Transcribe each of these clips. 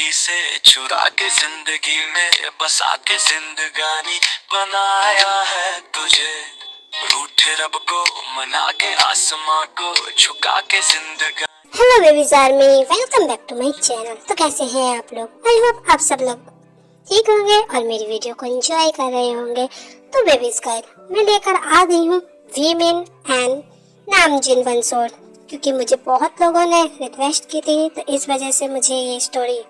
जिंदगी से चुरा के जिंदगी में बसा के जिंदगानी बनाया है तुझे, रूठे रब को मना के आसमां को झुका के जिंदगानी। Hello babies army, welcome back to my channel. तो कैसे हैं आप लोग? आई होप आप सब लोग ठीक होंगे और मेरी वीडियो को एंजॉय कर रहे होंगे। तो बेबीज गर्ल, मैं लेकर आ गई हूँ वीमेन एंड नामजिन वंसोड, क्योंकि मुझे बहुत लोगों ने रिक्वेस्ट की थी, तो इस वजह से मुझे ये स्टोरी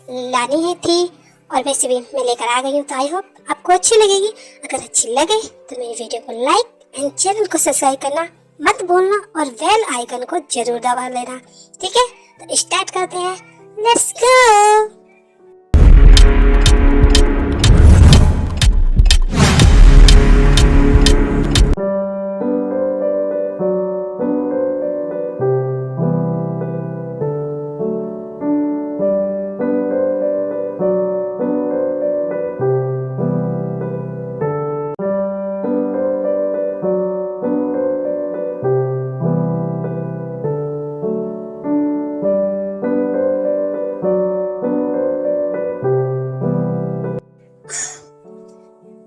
लानी ही थी। और वैसे भी मैं लेकर आ गई हूँ, तो आई होप आपको अच्छी लगेगी। अगर अच्छी लगे तो मेरी वीडियो को लाइक एंड चैनल को सब्सक्राइब करना मत भूलना और बेल आइकन को जरूर दबा लेना, ठीक है? तो स्टार्ट करते हैं, let's go.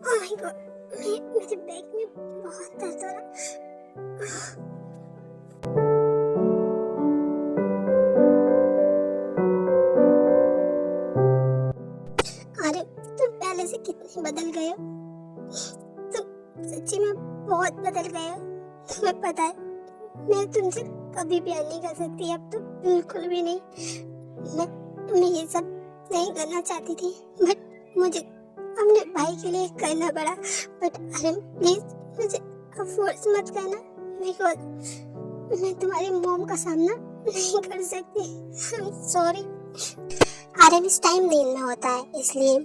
Oh my God, मेरे बैक में बहुत दर्द हो रहा। अरे तुम पहले से कितने बदल गए हो। तुम सच्ची में बहुत बदल गए हो। तुम्हें पता है, मैं तुमसे कभी प्यार नहीं कर सकती अब तो, बिल्कुल भी नहीं। मैं ये सब नहीं करना चाहती थी, बट मुझे अपने भाई के लिए करना पड़ा। बट अरे प्लीज मुझे अब फोर्स मत करना, बिकॉज मैं तुम्हारी मॉम का सामना नहीं कर सकती। आई एम सॉरी। आर्यन इस टाइम नींद में होता है, इसलिए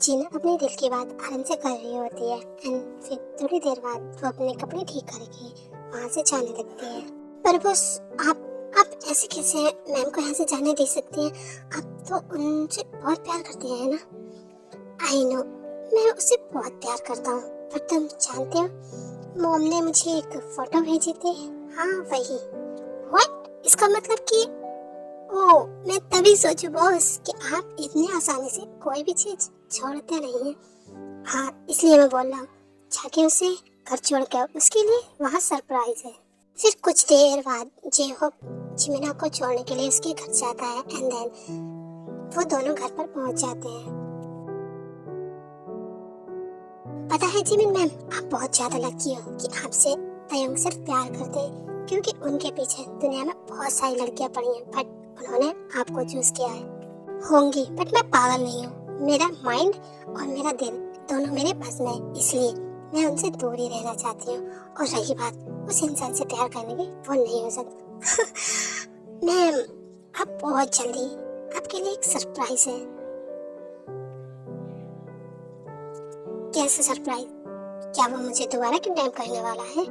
जीना अपने दिल की बात आर्यन से कर रही होती है। एंड फिर थोड़ी देर बाद वो अपने कपड़े ठीक करके वहाँ से जाने लगती है। पर बस आप ऐसे कैसे मैम को यहाँ से जाने दे सकती हैं? आप तो उनसे बहुत प्यार करती हैं ना? आई नो, मैं उससे बहुत प्यार करता हूँ, पर तुम जानते हो मॉम ने मुझे एक फोटो भेजी थी। हाँ वही। व्हाट? इसका मतलब कि ओह, मैं तभी सोचू बॉस कि आप इतने आसानी से कोई भी चीज छोड़ते नहीं हैं। हाँ, इसलिए मैं बोल रहा हूँ, जाके उसे घर छोड़ के आओ, उसके लिए वहाँ सरप्राइज है। फिर कुछ देर बाद जेहोप जिमिना को छोड़ने के लिए उसके घर जाता है एंड देन वो दोनों घर पर पहुँच जाते हैं। पता है जिमिन मैम, आप बहुत ज्यादा लकी हो कि आपसे तयंग सिर्फ प्यार करते हैं, क्योंकि उनके पीछे दुनिया में बहुत सारी लड़कियां पड़ी हैं, बट उन्होंने आपको चूज किया है। होंगी, बट मैं पागल नहीं हूँ। मेरा माइंड और मेरा दिल दोनों मेरे बस में है, इसलिए मैं उनसे दूर ही रहना चाहती हूँ। और रही बात उस इंसान से प्यार करने की, वो नहीं हो सकता। मैम, आप बहुत जल्दी आपके लिए एक सरप्राइज है। कैसे सरप्राइज? क्या वो मुझे दोबारा किडनैप करने वाला है?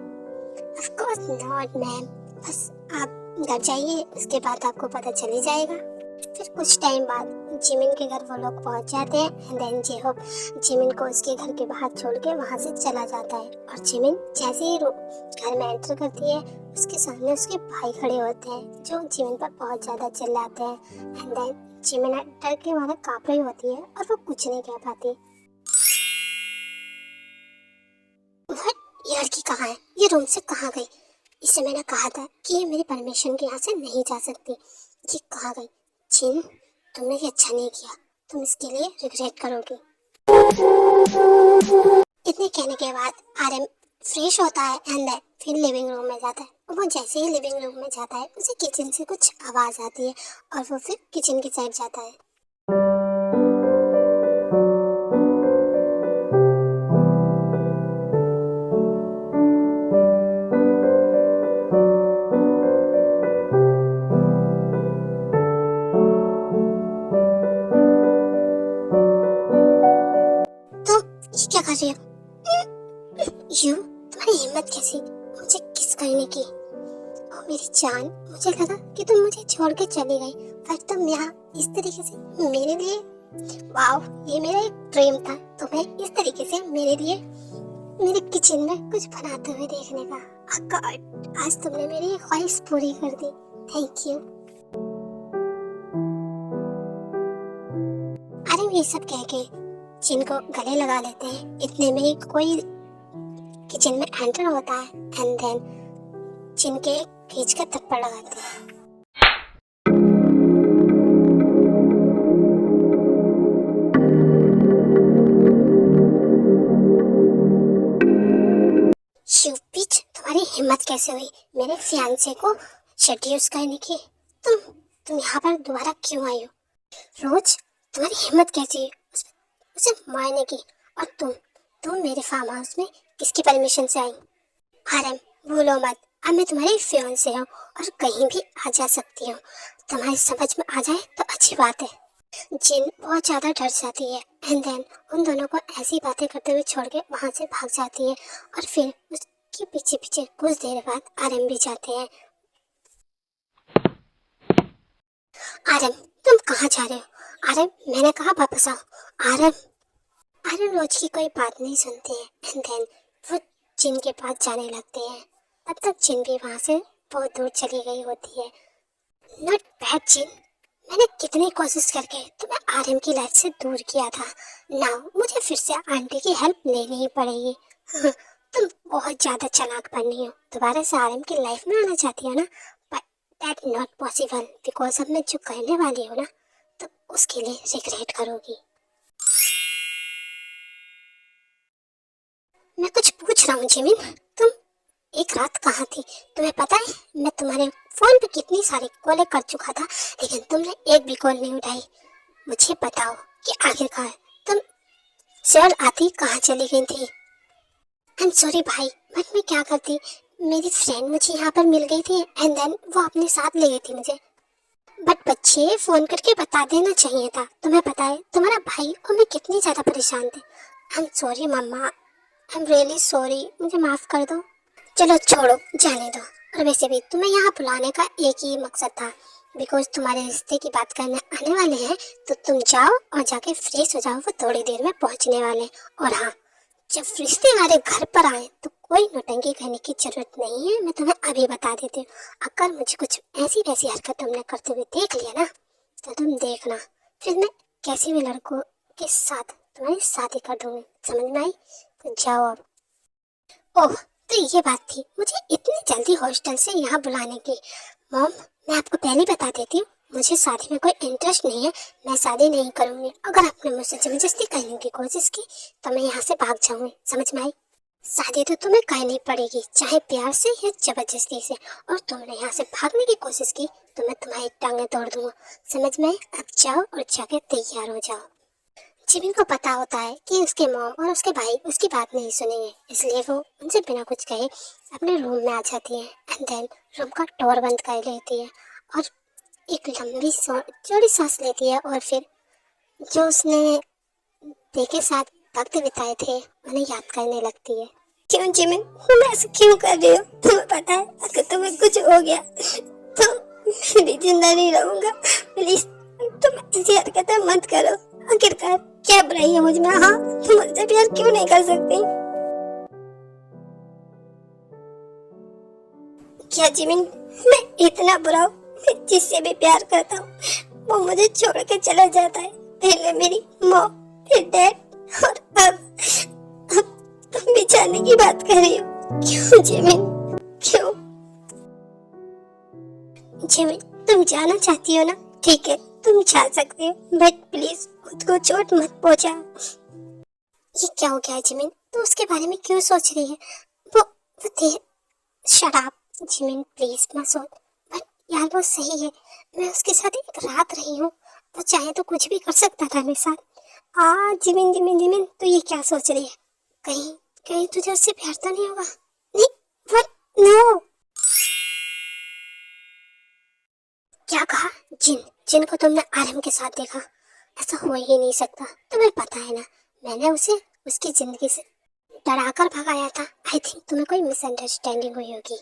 Of course not, ma'am. बस आप घर जाइए, उसके बाद आपको पता चल ही जाएगा। फिर कुछ टाइम बाद जिमिन के घर वो लोग पहुंच जाते हैं एंड देन जेहोप जिमिन को उसके घर के बाहर छोड़ के वहां से चला जाता है। और जिमिन जैसे ही घर में एंटर करती है, उसके सामने उसके भाई खड़े होते हैं, जो जिमिन पर बहुत ज्यादा चिल्लाते हैं। एंड देन जिमिन डर के वहां कांप रही होती है और वो कुछ नहीं कह पाती। ये लड़की कहाँ है? ये रूम से कहाँ गई? इसे मैंने कहा था कि ये मेरी परमिशन के यहाँ से नहीं जा सकती। ये कहाँ गई? जिन, तुमने ये अच्छा नहीं किया, तुम इसके लिए रिग्रेट करोगी। इतने कहने के बाद आर्यन फ्रेश होता है एंड फिर लिविंग रूम में जाता है। वो जैसे ही लिविंग रूम में जाता है, उसे किचन से कुछ आवाज आती है और वो फिर किचन की साइड जाता है। ये क्या कर रही हो? यू, तुम्हारी हिम्मत कैसी मुझे किस करने की? ओ मेरी जान, मुझे लगा कि तुम मुझे छोड़ के चली गई, पर तुम यहाँ इस तरीके से मेरे लिए, वाओ, ये मेरा एक ड्रीम था तुम्हें इस तरीके से मेरे लिए मेरे किचन में कुछ बनाते हुए देखने का। गॉड, आज तुमने मेरी ख्वाहिश पूरी कर दी। Thank you. क्यों ये सब कह के जिन को गले लगा लेते हैं? इतने में ही कोई किचन में एंटर होता है एंड देन जिन के खींच कर थप्पड़ लगाते हैं। शिव बीच तुम्हारी हिम्मत कैसे हुई मेरे फियांसे को सेड्यूस करने की? तुम यहाँ पर दोबारा क्यों आई हो? रोज तुम्हारी हिम्मत कैसी हुई उसे मारने की? और तुम मेरे फार्म हाउस में किसकी परमिशन से आई? आरएम भूलो मत, अब मैं तुम्हारी फियांसे हूँ और कहीं भी आ जा सकती हूँ। तुम्हारी समझ में आ जाए तो अच्छी बात है। जिन बहुत ज्यादा डर जाती है एंड देन उन दोनों को ऐसी बातें करते हुए छोड़ के वहां से भाग जाती है और फिर उसके पीछे पीछे कुछ देर बाद आरएम भी जाते हैं। आरएम तुम कहाँ जा रहे हो? आरएम मैंने कहा वापस आओ। आरएम आरएम रोज की कोई बात नहीं सुनते हैं एंड देन वो जिन के पास जाने लगते हैं। तब तक जिन भी वहां से बहुत दूर चली गई होती है। नॉट बैड जिन, मैंने कितनी कोशिश करके तुम्हें आरएम की लाइफ से दूर किया था। नाउ मुझे फिर से आंटी की हेल्प लेनी ही पड़ेगी। तुम बहुत ज्यादा चालाक बन रही हो, दोबारा से आरएम की लाइफ में आना चाहती हो ना? But that not possible because अब मैं जो करने वाली हूँ ना तो उसके लिए रिग्रेट करोगी। मैं कुछ पूछ रहा हूँ जिमिन, तुम एक रात कहाँ थी? तुम्हें पता है मैं तुम्हारे फोन पे कितनी सारी कॉलें कर चुका था लेकिन तुमने एक भी कॉल नहीं उठाई। मुझे बताओ कि आखिरकार तुम सर आती कहाँ चली गई थी? आई एम सॉरी भाई, बट मैं क्या करती, मेरी फ्रेंड मुझे यहाँ पर मिल गई थी एंड देन वो अपने साथ ले गई थी मुझे। बट बच्चे फोन करके बता देना चाहिए था। तुम्हें पता है तुम्हारा भाई और मैं कितनी ज्यादा परेशान थे। I am sorry mama, I am really sorry, मुझे माफ कर दो। चलो छोड़ो, जाने दो। और वैसे भी तुम्हें यहाँ बुलाने का एक ही मकसद था बिकॉज तुम्हारे रिश्ते की बात करने आने वाले हैं तो तुम जाओ और जाके फ्रेश हो जाओ, वो थोड़ी देर में पहुँचने वाले। और हाँ, जब रिश्ते हमारे घर पर आए तो कोई नौटंकी करने की जरूरत नहीं है, मैं तुम्हें अभी बता देती हूँ। अगर मुझे कुछ ऐसी वैसी हरकत तुमने करते हुए देख लिया ना तो तुम देखना फिर मैं कैसे भी लड़कों के साथ तुम्हारी शादी कर दूंगी। समझ में आई? तो जाओ अब। ओह तो ये बात थी मुझे इतनी जल्दी हॉस्टल से यहाँ बुलाने की। मॉम मैं आपको पहले बता देती हूँ, मुझे शादी में कोई इंटरेस्ट नहीं है, मैं शादी नहीं करूँगी। अगर आपने मुझसे जबरदस्ती करने की कोशिश की तो मैं यहाँ से भाग जाऊँगी। समझ में आई? शादी तो तुम्हें करनी पड़ेगी, चाहे प्यार से या जबरदस्ती से। और तुमने यहाँ से भागने की कोशिश की तो मैं तुम्हारी टांगें तोड़ दूंगा। समझ में आई? अब जाओ और जाके तैयार हो जाओ। जिमिन को पता होता है कि उसके मॉम और उसके भाई उसकी बात नहीं सुनेंगे, इसलिए वो उनसे बिना कुछ कहे अपने रूम में आ जाती है एंड देन रूम का डोर बंद कर लेती है और एक लंबी चौड़ी सांस लेती है और फिर जो उसने डे के साथ वक्त बिताए थे उन्हें याद करने लगती है। क्यों जिमिन, तुम ऐसा क्यों कर रही हो? तुम्हें पता है अगर तुम्हें कुछ हो गया तो मैं भी जिंदा नहीं रहूंगा। प्लीज तुम ऐसी हरकतें मत करो। आखिरकार क्या बुराई है मुझ में? हाँ, तुम मुझसे प्यार क्यों नहीं कर सकती? क्या जिमिन मैं इतना बुरा हूँ? मैं जिससे भी प्यार करता हूँ वो मुझे छोड़ के चला जाता है। पहले मेरी मॉम, फिर डैड और अब तुम भी जाने की बात कर रही हो। क्यों जिमिन, क्यों? जिमिन तुम जाना चाहती हो ना, ठीक है तुम जा सकती हो बट प्लीज खुद को चोट मत पहुंचा। ये क्या हो गया जिमिन, तू उसके बारे में क्यों सोच रही है? वो थे शराब। जिमिन प्लीज मत सोच। बट यार वो सही है, मैं उसके साथ एक रात रही हूँ, वो चाहे तो कुछ भी कर सकता था मेरे साथ। जिमिन जिमिन जिमिन तू ये क्या सोच रही है? कहीं कहीं तुझे उससे प्यार तो नहीं होगा? नहीं, व्हाट? नो। क्या कहा? जिन को तुमने आरएम के साथ देखा? ऐसा हो ही नहीं सकता, तुम्हें पता है ना मैंने उसे उसकी जिंदगी से डराकर भगाया था। आई थिंक तुम्हें कोई मिसअंडरस्टैंडिंग हुई होगी।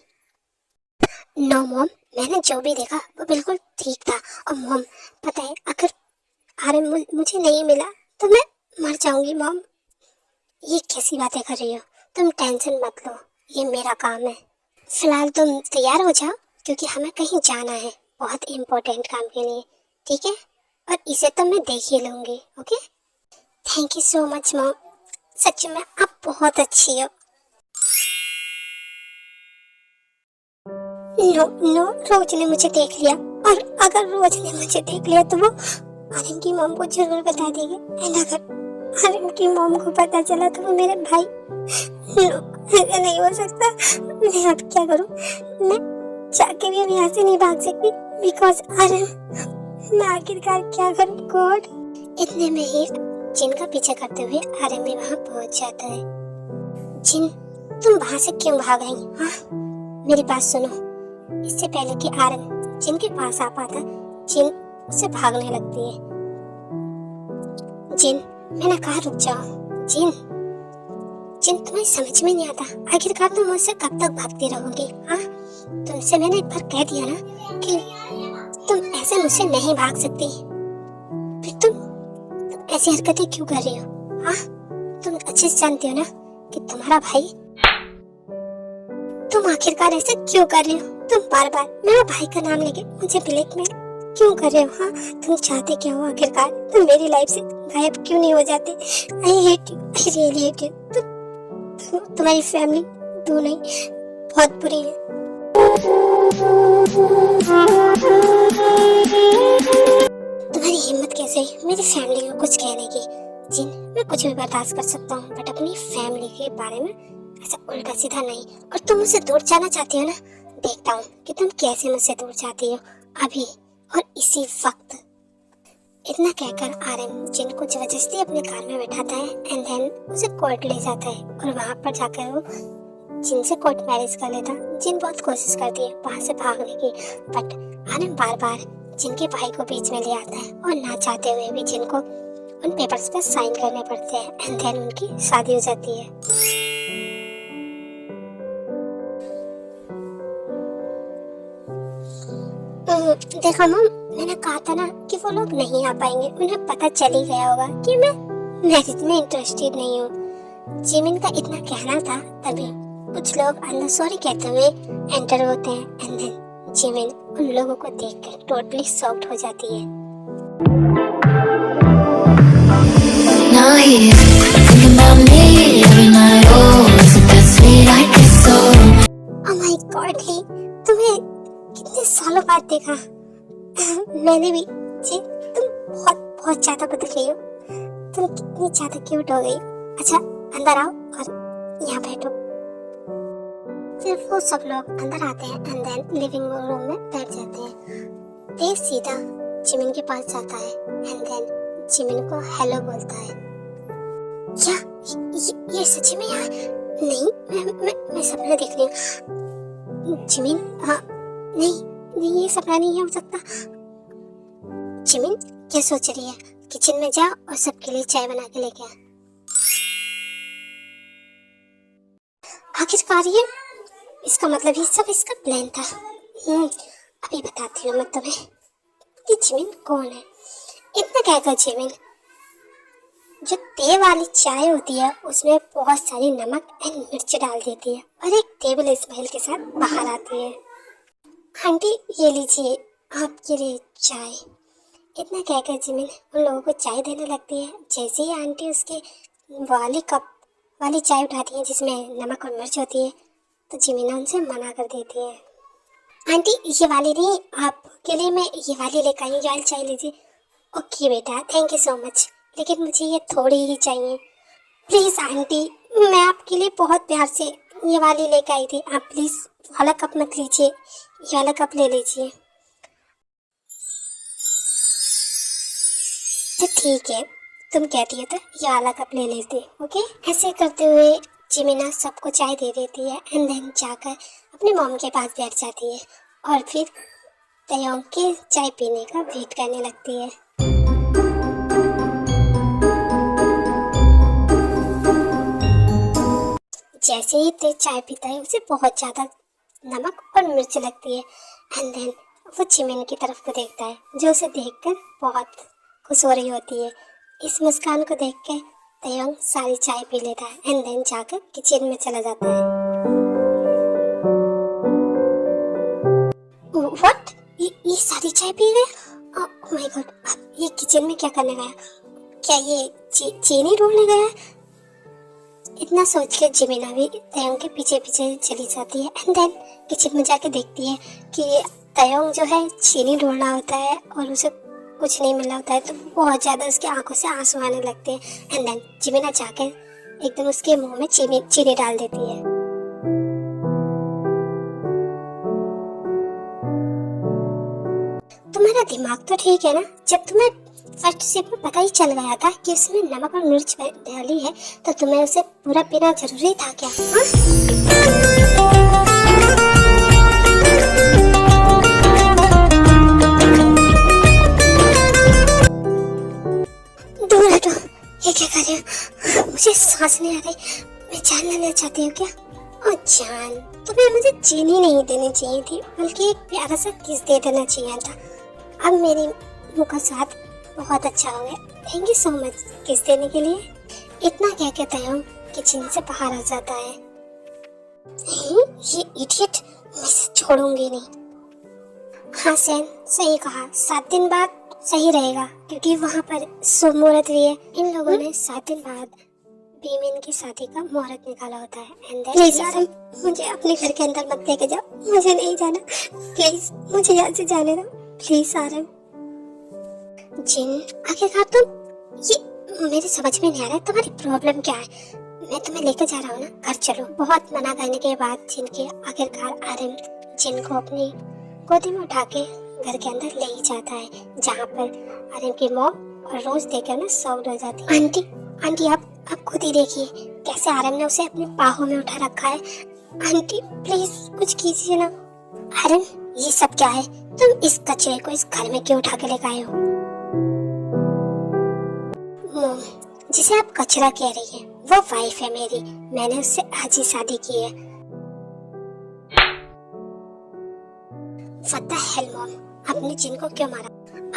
नो मॉम, मैंने जो भी देखा वो बिल्कुल ठीक था। और मॉम पता है अगर आरएम मुझे नहीं मिला तो मैं मर जाऊंगी। मॉम ये कैसी बातें कर रही हो? तुम टेंशन मत लो, ये मेरा काम है। फिलहाल तुम तैयार हो जाओ क्योंकि हमें कहीं जाना है बहुत इम्पोर्टेंट काम के लिए, ठीक है? और इसे तो मैं देख ही लूंगी। Okay thank you so much mom, सच में आप बहुत अच्छी हो। नो नो, रोज ने मुझे देख लिया, और अगर रोज ने मुझे देख लिया तो वो आर्यन की मॉम को जरूर बता देगी। एंड अगर आर्यन की मॉम को पता चला तो वो मेरे भाई, नो, ऐसा नहीं हो सकता। मैं अब क्या करूं? मैं जाके भी अब यहाँ से नहीं भाग सकती बिकॉज आर्यन, मैं आखिरकार क्या करूं गॉड। इतने में ही जिन का पीछा करते हुए आर्यन भी वहाँ पहुंच जाता है। जिन, तुम वहां से क्यों भाग रही? हाँ, मेरी बात सुनो। इससे पहले कि आर्यन जिन के पास आ पाता, जिन उससे भागने लगती है। जिन, मैंने कहा रुक जाओ। जिन, जिन तुम्हें समझ में नहीं आता, आखिरकार तुम मुझसे कब तक भागती रहोगी? हाँ, तुमसे मैंने एक बार कह दिया ना कि तुम ऐसे मुझसे नहीं भाग सकती, फिर तुम ऐसी हरकतें क्यों कर रही हो? हाँ, तुम अच्छे से जानती हो ना कि तुम्हारा भाई, तुम आखिरकार ऐसे क्यों कर रही हो? तुम बार बार मेरे भाई का नाम लेके मुझे ब्लैकमेल क्यों कर रहे हो? हाँ, तुम चाहते क्या हो आखिरकार? तुम मेरी लाइफ से गायब क्यों नहीं हो जाते? I hate you, I really hate you. तुम्हारी फैमिली दोनों ही बहुत बुरी है। तुम्हारी हिम्मत कैसे हुई मेरी फैमिली को कुछ कहने की? जिन, मैं कुछ भी बर्दाश्त कर सकता हूँ बट अपनी फैमिली के बारे में ऐसा उल्टा सीधा नहीं। और तुम मुझसे दूर जाना चाहती हो ना, देखता हूँ कि तुम कैसे मुझसे दूर जाती हो, अभी और इसी वक्त। इतना कहकर आर्यन जिन को जबरदस्ती अपने कार में बैठाता है एंड देन उसे कोर्ट ले जाता है, और वहाँ पर जाकर वो जिन से कोर्ट मैरिज कर लेता। जिन बहुत कोशिश करती है वहाँ से भागने की, बट आर्यन बार बार जिनके भाई को बीच में ले आता है, और ना चाहते हुए भी जिनको उन पेपर्स पे साइन करने पड़ते हैं एंड देन उनकी शादी हो जाती है। देखो मम, मैंने कहा था ना कि वो लोग नहीं आ पाएंगे, उन्हें पता चल ही गया होगा कि मैं मैरिज में इंटरेस्टेड नहीं हूँ। जिमिन का इतना कहना था, तभी कुछ लोग अंदर सॉरी कहते हुए एंटर होते हैं एंड देन जिमिन उन लोगों को देखकर टोटली शॉक्ड हो जाती है। Now he's thinking about me every night. Oh, isn't that sweet? I guess so. Oh my God, ही तुम्हें कितने सालों बाद देखा। मैंने भी। जी, तुम बहुत बहुत ज्यादा बदल गई हो। तुम कितनी ज्यादा क्यूट हो गई। अच्छा, अंदर आओ और यहाँ बैठो। फिर वो सब लोग अंदर आते हैं एंड देन लिविंग रूम में बैठ जाते हैं। देव सीधा जिमिन के पास जाता है एंड देन जिमिन को हेलो बोलता है। क्या ये सच्ची में यहाँ? नहीं, मैं सपना देख रही हूँ। जिमिन, हाँ, नहीं ये सपना नहीं हो सकता। जिमिन, क्या सोच रही है? किचन में जा और सबके लिए चाय बना के लेके आ। आखिरकार ये, इसका मतलब ये सब इसका प्लान था। अभी बताती हूँ मैं तुम्हें कि जिमिन कौन है। इतना कहकर जिमिन जो तेल वाली चाय होती है उसमें बहुत सारी नमक एंड मिर्च डाल देती है और एक टेबल स्माइल के साथ बाहर आती है। आंटी, ये लीजिए आपके लिए चाय। इतना कहकर जिमिन उन लोगों को चाय देने लगती है। जैसे ही आंटी उसके वाली कप वाली चाय उठाती है जिसमें नमक और मिर्च होती है, तो जिमिन उनसे मना कर देती है। आंटी, ये वाली नहीं, आपके लिए मैं ये वाली लेकर आई हूँ, ये वाली चाय लीजिए। ओके बेटा, थैंक यू सो मच, लेकिन मुझे ये थोड़ी ही चाहिए। प्लीज़ आंटी, मैं आपके लिए बहुत प्यार से ये वाली लेकर आई थी, आप प्लीज़ वाला कप मत लीजिए, ये वाला कप ले लीजिए। तो ठीक है, तुम कहती हो तो ये वाला कप ले लेती, ओके। ऐसे करते हुए जिमिना सबको चाय दे देती है एंड देन जाकर अपनी मॉम के पास बैठ जाती है और फिर तयोंग के चाय पीने का वेट करने लगती है। जैसे ही ते चाय पीता है उसे बहुत ज़्यादा नमक और मिर्च लगती है एंड देन वो जिमिन की तरफ को देखता है जो उसे देखकर बहुत खुश हो रही होती है। इस मुस्कान को देख के तयोंग सारी चाय पी लेता है एंड देन जाकर किचन में चला जाता है। व्हाट? ये सारी चाय पी गए? ओह माय गॉड, अब ये किचन में क्या करने गया? क्या ये चीनी ढूंढने गया है? इतना सोच के जिमिना भी तयंग के पीछे पीछे चली जाती है एंड देन किचन में जाके देखती है कि तयंग जो है चीनी ढूंढना होता है और उसे कुछ नहीं मिला होता है, तो बहुत ज्यादा उसकी आंखों से आंसू आने लगते हैं एंड देन जिमिना जाके एकदम उसके मुंह में चीनी डाल देती है। तुम्हारा दिमाग तो ठीक है ना? जब तुम्हें फर्स्ट सिप में पता ही चल गया था कि उसमें नमक और मिर्च डाली है तो तुम्हें उसे पूरा पीना जरूरी था क्या? दूर हटो, ये क्या कर रहे हो? मुझे सांस नहीं आ रही, मैं जान लेना चाहती हूँ क्या? ओ जान, तुम्हें मुझे चीनी नहीं देनी चाहिए थी बल्कि एक प्यारा सा किस दे देना चाहिए था। अब मेरी मुँह का स्वाद बहुत अच्छा हो गया। थैंक यू सो मच किस देने के लिए। इतना क्या कहता हूँ किचन से बाहर आ जाता है। ये इडियट, मैं इसे छोड़ूंगी नहीं। हाँ सैन, सही कहा, 7 दिन बाद सही रहेगा क्योंकि वहाँ पर शुभ मुहूर्त भी है। इन लोगों ने 7 दिन बाद बीमिन की शादी का मुहूर्त निकाला होता है। प्लीज आरम, मुझे अपने घर के अंदर मत लेके जाओ, मुझे नहीं जाना। प्लीज मुझे यहाँ से जाने दो, प्लीज आरम। जिन, आखिरकार तुम, ये मेरी समझ में नहीं आ रहा है तुम्हारी प्रॉब्लम क्या है। मैं तुम्हें लेकर जा रहा हूँ ना, घर चलो। बहुत मना करने के बाद जिन के आखिरकार आरम जिन को अपनी गोदी में उठा के घर के अंदर ले ही जाता है, जहाँ पर आरम की मॉम और रोज देखकर ना सॉफ्ट हो जाती है। आंटी आप खुद ही देखिए कैसे आरम ने उसे अपने बाहों में उठा रखा है। आंटी प्लीज कुछ कीजिए ना। आरम, ये सब क्या है? तुम इस कचरे को इस घर में क्यों उठा के लेकर आए हो? मॉम, जिसे आप कचरा कह रही है वो वाइफ है मेरी, मैंने उससे आज ही शादी की है। What the hell मॉम, आपने जिनको क्यों मारा?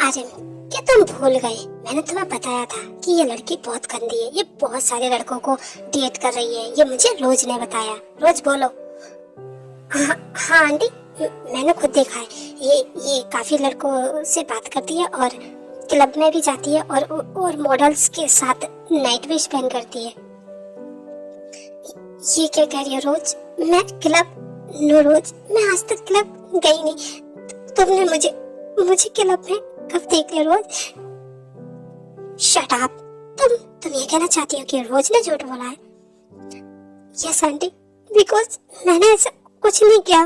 आरम, क्या तुम भूल गए? मैंने तुम्हें बताया था कि ये लड़की बहुत गंदी है, ये बहुत सारे लड़कों को डेट कर रही है। ये मुझे रोज ने बताया। रोज बोलो। हाँ आंटी, मैंने खुद देखा है। ये काफी लड़कों से बात करती है और क्लब में भी जाती है और मॉडल्स के साथ नाइट वेश पहन करती है। ये क्या कह रही है रोज? मैं क्लब? नो रोज, मैं आज तक क्लब गई नहीं। तुमने मुझे क्लब में कब देख लिया रोज? Shut up. तुम ये कहना चाहती हो कि रोज ने झूठ बोला है? यस आंटी, बिकॉज मैंने ऐसा कुछ नहीं किया।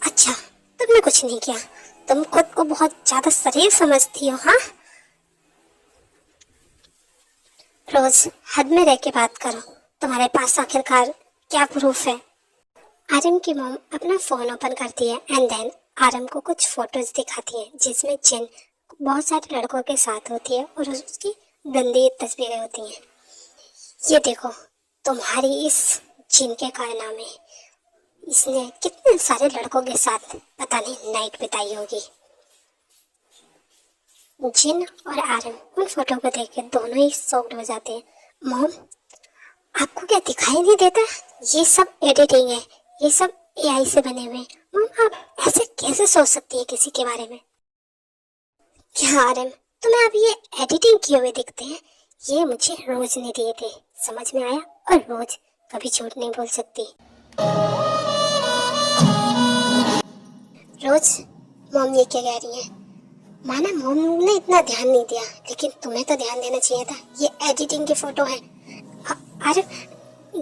अच्छा, तुमने कुछ नहीं किया, तुम खुद को बहुत ज्यादा शरीफ समझती हो। हाँ रोज, हद में रह के बात करो। तुम्हारे पास आखिरकार क्या प्रूफ है? आरम की मॉम अपना फोन ओपन करती है एंड देन आरम को कुछ फोटोज दिखाती है जिसमें जिन बहुत सारे लड़कों के साथ होती है और उसकी गंदी तस्वीरें होती हैं। ये देखो, तुम्हारी इस जिन के कारनामे इसने कितने सारे लड़कों के साथ पता नहीं नाइट बिताई होगी। जिन और आरम उन फोटो को देख के दोनों ही शॉक्ड हो जाते हैं। मॉम, आपको क्या दिखाई नहीं देता? ये सब एडिटिंग है, ये सब एआई से बने हुए। मॉम, आप ऐसे कैसे सोच सकती है किसी के बारे में? क्या आरम, तुम्हें अब ये एडिटिंग किए हुए दिखते हैं? ये मुझे रोज ने दिए थे, समझ में आया? और रोज कभी झूठ नहीं बोल सकती। रोज, मॉम ये क्या कह रही है? माना मॉम ने इतना ध्यान नहीं दिया, लेकिन तुम्हें तो ध्यान देना चाहिए था। ये एडिटिंग की फोटो है। अरे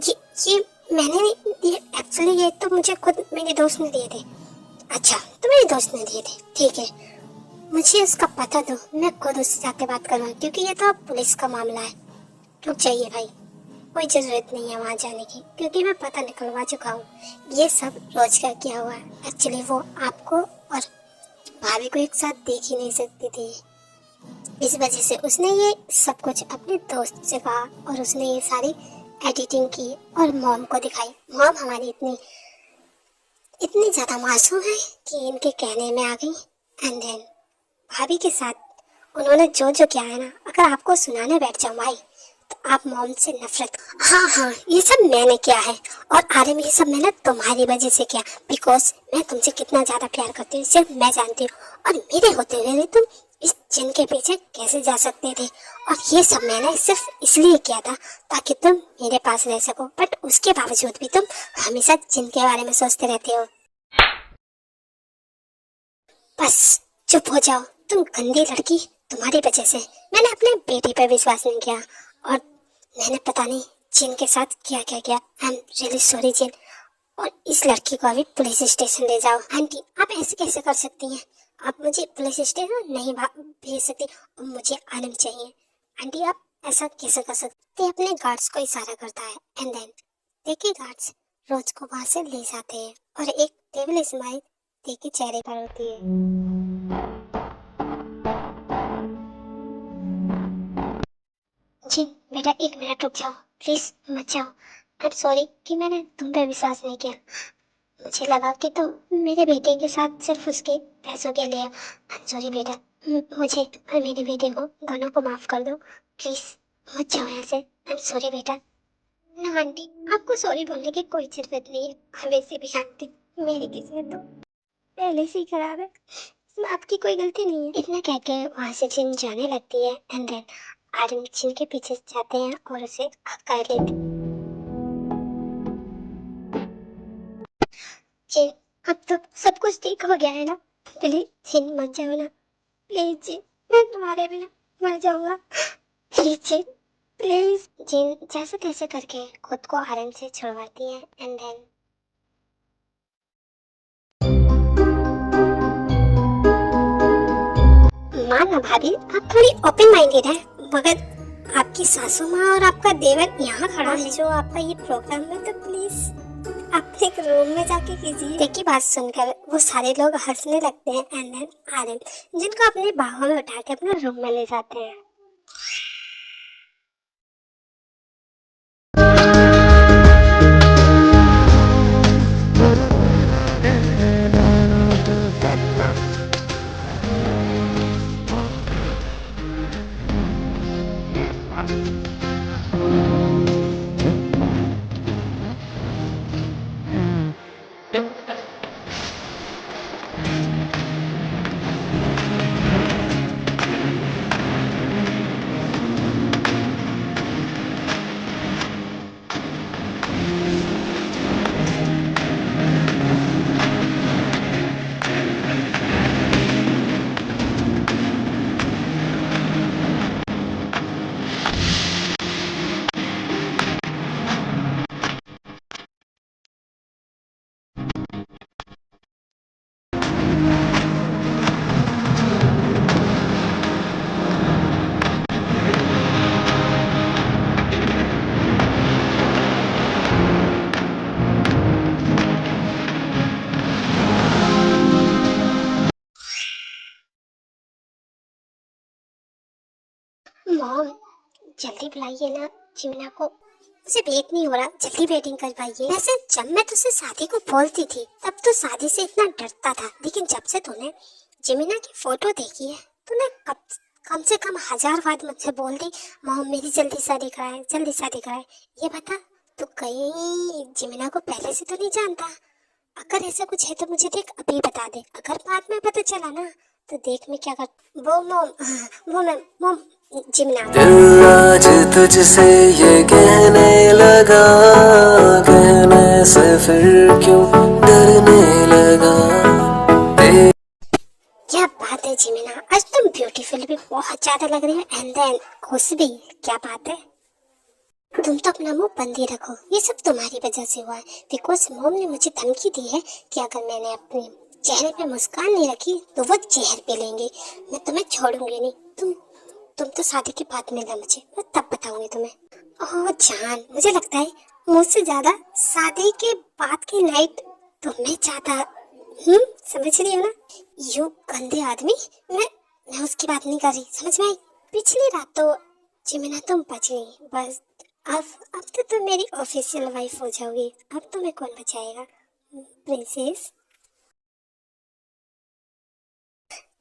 ये मैंने नहीं दिए, एक्चुअली ये तो मुझे खुद मेरे दोस्त ने दिए थे। अच्छा, तुम्हारे दोस्त ने दिए थे, ठीक है। मुझे उसका पता दो, मैं खुद उससे जाके बात करूँगा क्योंकि ये तो पुलिस का मामला है। रुक जाइए भाई, कोई ज़रूरत नहीं है वहाँ जाने की क्योंकि मैं पता निकलवा चुका हूँ। ये सब रोज का किया हुआ है। एक्चुअली वो आपको और भाभी को एक साथ देख ही नहीं सकती थी, इस वजह से उसने ये सब कुछ अपने दोस्त से कहा और उसने ये सारी एडिटिंग की और मॉम को दिखाई। मॉम हमारी इतनी ज़्यादा मासूम है कि इनके कहने में आ गई। एंड देन भाभी के साथ उन्होंने जो जो किया है ना, अगर आपको सुनाने बैठ जाऊँ भाई तो आप मॉम से नफरत। हाँ, ये सब मैंने किया है और आरम ये सब मैंने तुम्हारी वजह से किया, बिकॉज मैं तुमसे कितना ज़्यादा प्यार करती हूँ सिर्फ मैं जानती हूँ। और मेरे होते हुए तुम इस जिन के पीछे कैसे जा सकते थे। और ये सब मैंने सिर्फ इसलिए किया था ताकि तुम मेरे पास रह सको, बट उसके बावजूद भी तुम हमेशा जिन के बारे में सोचते रहते हो। बस चुप हो जाओ, तुम गंदी लड़की। तुम्हारी वजह से मैंने अपने बेटे पर विश्वास नहीं किया और मैंने पता नहीं जिन के साथ क्या क्या किया। आई एम रियली सॉरी जिन। और इस लड़की को अभी पुलिस स्टेशन ले जाओ। आंटी आप ऐसे कैसे कर सकती हैं? आप मुझे पुलिस स्टेशन नहीं भेज सकती और मुझे आलम चाहिए। आंटी आप ऐसा कैसे कर सकते? अपने गार्ड्स को इशारा करता है एंड देन देखिए गार्ड्स रोज को वहां से ले जाते हैं और एक टेबल स्माइल देखिए चेहरे पर होती है। जी बेटा एक मिनट रुक जाओ प्लीज, मत जाओ। आई एम सॉरी कि मैंने तुम पे विश्वास नहीं किया। मुझे लगा कि तुम मेरे बेटे के साथ सिर्फ उसके पैसों के लिए। आई एम सॉरी बेटा, मुझे और मेरे बेटे को दोनों को माफ कर दो प्लीज, मत जाओ यहाँ से। आई एम सॉरी बेटा। ना आंटी आपको सॉरी बोलने की कोई जरूरत नहीं है। और वैसे भी आंटी मेरी किस्मत तो पहले से ही खराब है, इसमें आपकी कोई गलती नहीं है। इतना कह के वहाँ से जिन जाने लगती है एंड देन आदमी जिन के पीछे जाते हैं और उसे हकार लेते हैं। जी अब तो सब कुछ ठीक हो गया है ना? प्लीज जिन मत जाओ ना, प्लीज जी, मैं तुम्हारे बिना मर जाऊंगा। Please ji please. जिन जैसे तैसे करके खुद को आर्यन से छुड़वाती है एंड देन माना भाभी आप थोड़ी ओपन माइंडेड है, मगर आपकी सासू माँ और आपका देवर यहाँ खड़ा है जो आपका ये प्रोग्राम है, तो प्लीज आप एक रूम में जाके कीजिए। देखिए बात सुनकर वो सारे लोग हंसने लगते हैं एंड देन आर्यन जिनको अपने बाहों में उठा के अपने रूम में ले जाते हैं। मॉम जल्दी बुलाइए ना जिमना को, मुझे वेट नहीं हो रहा, जल्दी वेटिंग करवाइए। वैसे जब मैं तुझसे शादी को बोलती थी तब तो शादी से इतना डरता था, लेकिन जब से तूने जिमिना की फोटो देखी है तूने कम से कम 1000 बार मुझसे बोल दी मॉम मेरी जल्दी शादी कराए, जल्दी शादी कराए। ये बता तू कहीं जिमिना को पहले से तो नहीं जानता? अगर ऐसा कुछ है तो मुझे देख अभी बता दे, अगर बाद में पता चला ना तो देख मैं क्या कर। वो मॉम मॉम जिमिना दिल आज तुझसे ये कहने लगा, कहने से फिर क्यों डरने लगा। क्या बात है जिमिना, आज तुम ब्यूटीफुल भी बहुत ज्यादा लग रही है एंड देन खुश भी। क्या बात है, तुम तो अपना मुंह बंद ही रखो, ये सब तुम्हारी वजह से हुआ है। बिकॉज मॉम ने मुझे धमकी दी है कि अगर मैंने अपने चेहरे पे मुस्कान नहीं रखी तो वो जहर पे लेंगे, मैं तुम्हें छोड़ूंगी नहीं। तुम तो शादी के बाद मिलना मुझे, मैं तब बताऊंगी तुम्हें। ओह जान मुझे लगता है मुझसे ज्यादा शादी के बाद की नाइट तुम्हें चाहता। समझ रही हो ना यू गंदे आदमी। मैं उसकी बात नहीं कर रही, समझ में आई? पिछली रात तो जिमिना तुम बच गई, बस अब तो तुम मेरी ऑफिशियल वाइफ हो जाओगी। अब तुम्हें कौन बचाएगा प्रिंसेस।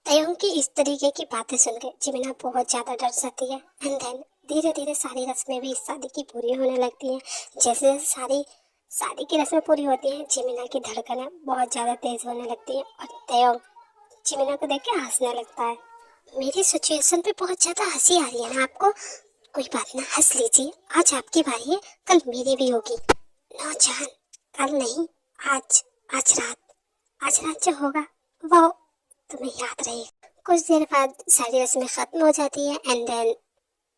तयंग की इस तरीके की बातें सुनकर जिमिना बहुत ज्यादा डर जाती है एंड देन धीरे धीरे सारी रस्में भी इस शादी की पूरी होने लगती हैं। जैसे जैसे सारी शादी की रस्में पूरी होती हैं जिमिना की धड़कनें बहुत ज्यादा तेज होने लगती है और तयंग जिमिना को देख के हंसने लगता है। मेरी सिचुएशन पे बहुत ज्यादा हंसी आ रही है ना आपको? कोई बात ना, हंस लीजिए। आज आपकी बारी है, कल मेरी भी होगी। नो जान, कल नहीं, आज। आज रात जो होगा वो तुम्हें याद रहेगा। कुछ देर बाद सारी रस्में खत्म हो जाती है एंड देन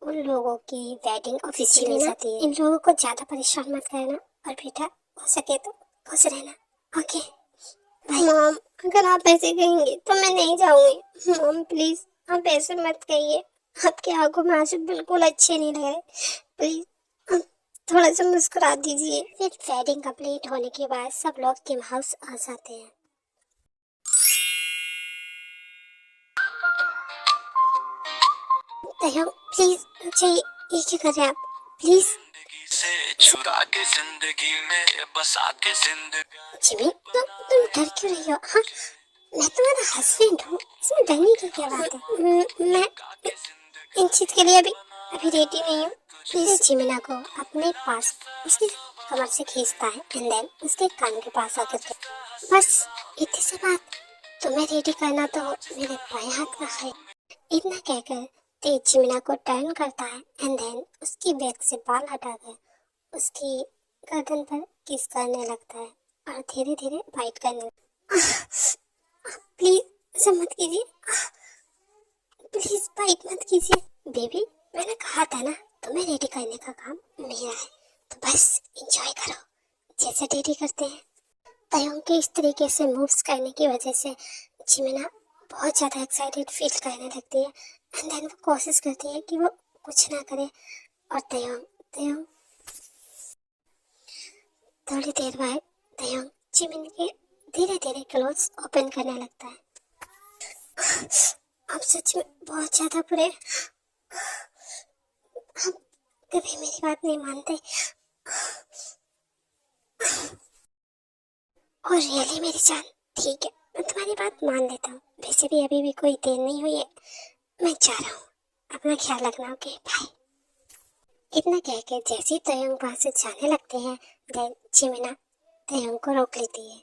उन लोगों की वेडिंग ऑफिशियल हो जाती है। इन लोगों को ज्यादा परेशान मत करना और बेटा हो सके तो खुश रहना। ओके मॉम, अगर आप ऐसे कहेंगे तो मैं नहीं जाऊंगी। मॉम प्लीज आप ऐसे मत कहिए, आपकी आंखों में आंसू बिल्कुल अच्छे नहीं लग रहे। प्लीज थोड़ा सा मुस्कुरा दीजिए। फिर वेडिंग कंप्लीट होने के बाद सब लोग किम हाउस आ जाते हैं। प्लीज मुझे ये क्या कर रहे हैं आप? प्लीज जिंदगी से चुरा के जिंदगी में बसा के जिंदगी जिमी, तुम डर क्यों रही हो? हाँ, मैं तुम्हारा हस्बैंड हूँ, इसमें डरने की क्या बात है? मैं इन चीज के लिए अभी रेडी नहीं हूँ। प्लीज जिमिना को अपने पास उसकी कमर से खींचता है एंड देन उसके कान के पास आकर के बस इतनी सी बात, तुम्हें रेडी करना तो मेरे बाएं हाथ का है। इतना कहकर तेज जिमिना को टर्न करता है एंड देन उसकी बैक से बाल हटाकर उसकी गर्दन पर किस करने लगता है और धीरे धीरे बाइट करने। प्लीज ऐसा मत कीजिए, प्लीज बाइट मत कीजिए। बेबी मैंने कहा था ना, तुम्हें रेडी करने का काम मेरा है, तो बस एंजॉय करो जैसे रेडी करते हैं। तयंग के इस तरीके से मूव्स करने की वजह से जिमिना बहुत ज़्यादा एक्साइटेड फील करने लगती है एंड देन वो कोशिश करती है कि वो कुछ ना करे। और तयंग थोड़ी देर बाद तयंग जिमिन के धीरे धीरे क्लोथ्स ओपन करने लगता है। आप सच में बहुत ज़्यादा बुरे, आप कभी मेरी बात नहीं मानते। और रियली मेरी जान, ठीक है मैं तुम्हारी बात मान लेता हूँ। वैसे भी अभी भी कोई देर नहीं हुई है, मैं जा रहा हूँ, अपना ख्याल रखना। Okay bye. इतना कह के जैसे ही तयंग वहां से जाने लगते हैं देन जिमिना तयंग को रोक लेती है।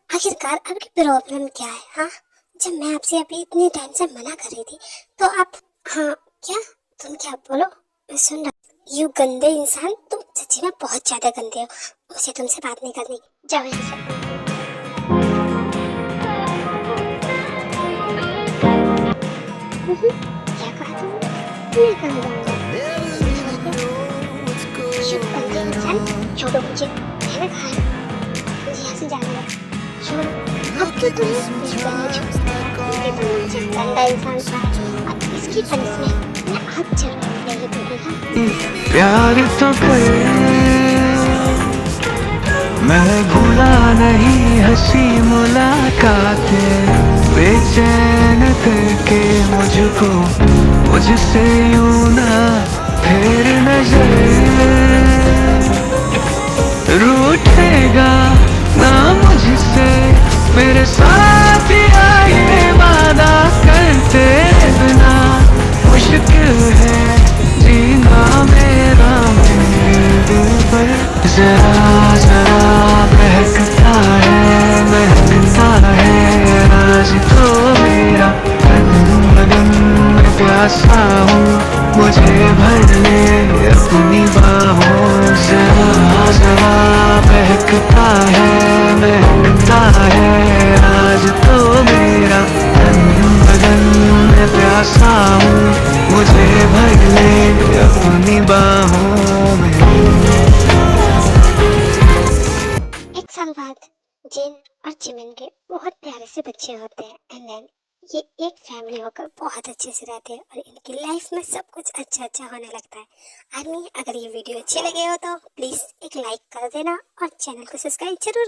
आखिरकार आपकी प्रॉब्लम क्या है? हाँ, जब मैं आपसे अभी इतने टाइम से मना कर रही थी तो आप, हाँ क्या, तुम क्या बोलो, मैं सुन रहा। यू गंदे इंसान, तुम सच्ची में बहुत ज्यादा गंदे हो, मुझे तुमसे बात नहीं करनी, जाओ यहाँ से। क्या कहा तुमने? मैं कहाँ जाऊँगा? यू गंदे इंसान, छोड़ो मुझे, मैंने कहा है मुझे यहाँ से जाना है। छोड़ो, अब तो तुम्हें बिल्कुल नहीं छोड़ सकता क्योंकि तुमने मुझे गंदा इंसान कहा और इसकी पनिशमेंट मैं आज जरूर देगी तुम्हें। प्यार तो करे मैं भूला नहीं, हंसी मुलाकातें बेचैन करके मुझको मुझसे यूं ना फेर नजर, रूठेगा ना मुझसे मेरे साथ आए वादा करते बिना, मुश्किल है जीना मेरा मेरे दिल पर। जरा जरा महकता है राज तो मेरा, तन बदन में प्यासा हूँ, मुझे भर ले अपनी बाहों। जरा जरा महकता है राज तो मेरा, तन बदन में प्यासा हूँ, मुझे भर ले अपनी बाहों में। एक साल बाद जिन और जिमिन के बहुत प्यारे से बच्चे होते हैं एंड देन ये एक फैमिली होकर बहुत अच्छे से रहते हैं और इनकी लाइफ में सब कुछ अच्छा होने लगता है। आदमी अगर ये वीडियो अच्छी लगे हो तो प्लीज एक लाइक कर देना और चैनल को सब्सक्राइब जरूर